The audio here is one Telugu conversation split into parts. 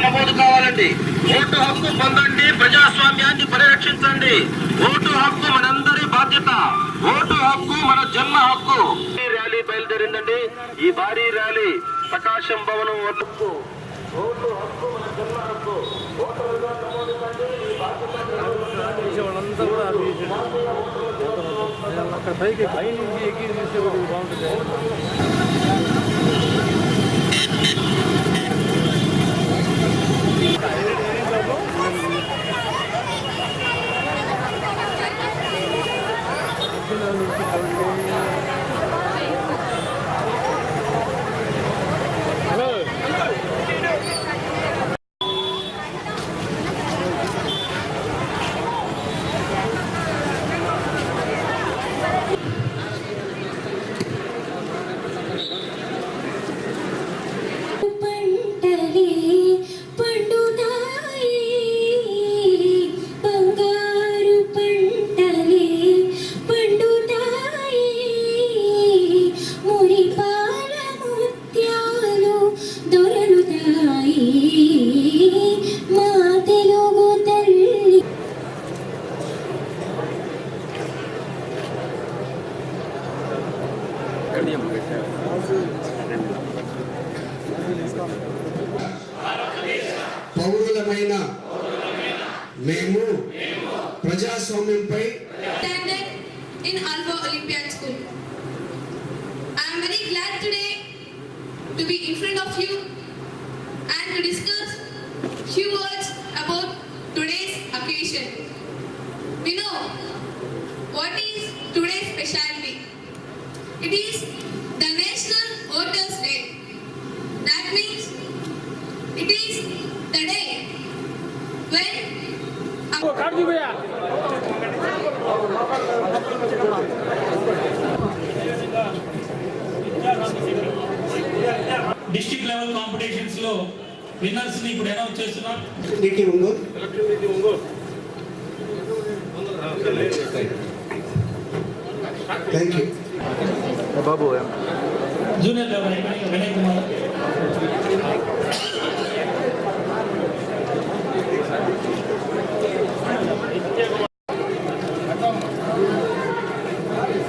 నమోదు కావాలండి. ఓటు హక్కు పొందండి, ప్రజాస్వామ్యాన్ని పరిరక్షించండి. ఓటు హక్కు మనందరి బాధ్యత. ఓటు హక్కు మన జన్మ హక్కు. ఈ ర్యాలీ బయలుదేరిందండి. ఈ భారీ ర్యాలీ ప్రకాశం భవనం వద్దకు. ఓటు హక్కు మన జన్మ హక్కు. ఓటరుగా నమోదుకండి. ఈ బాధ్యత అక్కడ పైకి నుంచి ఎక్కి తీస్తే బాగుంటుంది. పౌరులమైన మేము ప్రజాస్వామ్యంపై in Alva Olympiad School. I am very glad today to be in front of you and to discuss few words about today's occasion. We know what is today's specialty. It is the National Voters Day. That means it is the day when district level competitions లో విన్నర్స్ ని ఇప్పుడు అనౌన్స్ చేస్తున్నాం. థాంక్యూ బాబు. Junior level Vinay Kumar.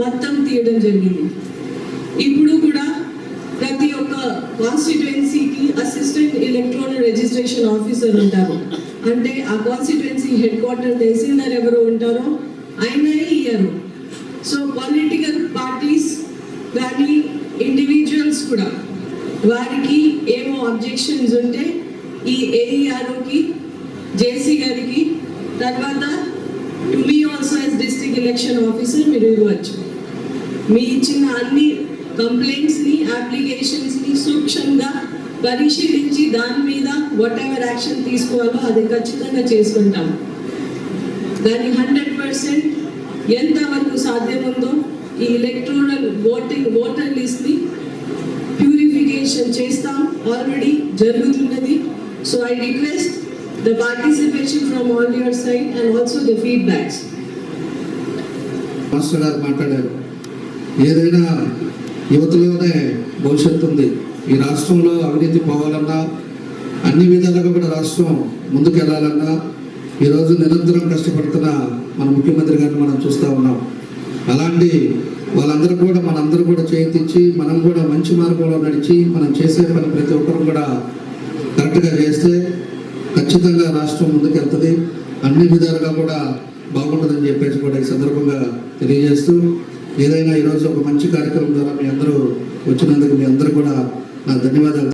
మొత్తం తీయడం జరిగింది. ఇప్పుడు కూడా ప్రతి ఒక్క కాన్స్టిట్యుయెన్సీకి అసిస్టెంట్ ఎలక్ట్రానిక్ రిజిస్ట్రేషన్ ఆఫీసర్ ఉంటారు. అంటే ఆ కాన్స్టిట్యుయెన్సీ హెడ్ క్వార్టర్ తహసీల్దార్ ఎవరు ఉంటారో ఆయనే ఇయ్యారు. సో పొలిటికల్ పార్టీస్ కానీ ఇండివిజువల్స్ కూడా వారికి ఏమో అబ్జెక్షన్స్ ఉంటే ఈ ఏఈఆర్ఓకి, జేసీ గారికి, తర్వాత to me also as district election officer మీరు ఇవ్వచ్చు. మీ ఇచ్చిన అన్ని కంప్లైంట్స్ని, అప్లికేషన్స్ని సూక్ష్మంగా పరిశీలించి దాని మీద వాట్ ఎవర్ యాక్షన్ తీసుకోవాలో అది ఖచ్చితంగా చేసుకుంటాం. దాన్ని 100% ఎంతవరకు సాధ్యముందో ఈ ఎలక్ట్రల్ ఓటర్ లిస్ట్ని ప్యూరిఫికేషన్ చేస్తాం. ఆల్రెడీ జరుగుతున్నది. So I request the participation from all your side and also the feedbacks. Master గారు మాట్లాడారు. ఏదైనా యువతలోనే భవిష్యత్తు ఉంది. ఈ రాష్ట్రంలో అవినీతి పోవాలన్నా, అన్ని విధాలుగా కూడా రాష్ట్రం ముందుకు వెళ్ళాలన్నా ఈరోజు నిరంతరం కష్టపడుతున్న మన ముఖ్యమంత్రి గారిని మనం చూస్తూ ఉన్నాం. అలాంటి వాళ్ళందరూ కూడా మనందరూ కూడా చేయించి మనం కూడా మంచి మార్గంలో నడిచి మనం చేసే పని ప్రతి ఒక్కరు కూడా కరెక్ట్గా చేస్తే ఖచ్చితంగా రాష్ట్రం ముందుకెళ్తుంది. అన్ని విధాలుగా కూడా బాగుంటుందని చెప్పేసి కూడా ఈ సందర్భంగా తెలియజేస్తూ, ఏదైనా ఈరోజు ఒక మంచి కార్యక్రమం ద్వారా మీ అందరూ వచ్చినందుకు మీ అందరూ కూడా నా ధన్యవాదాలు.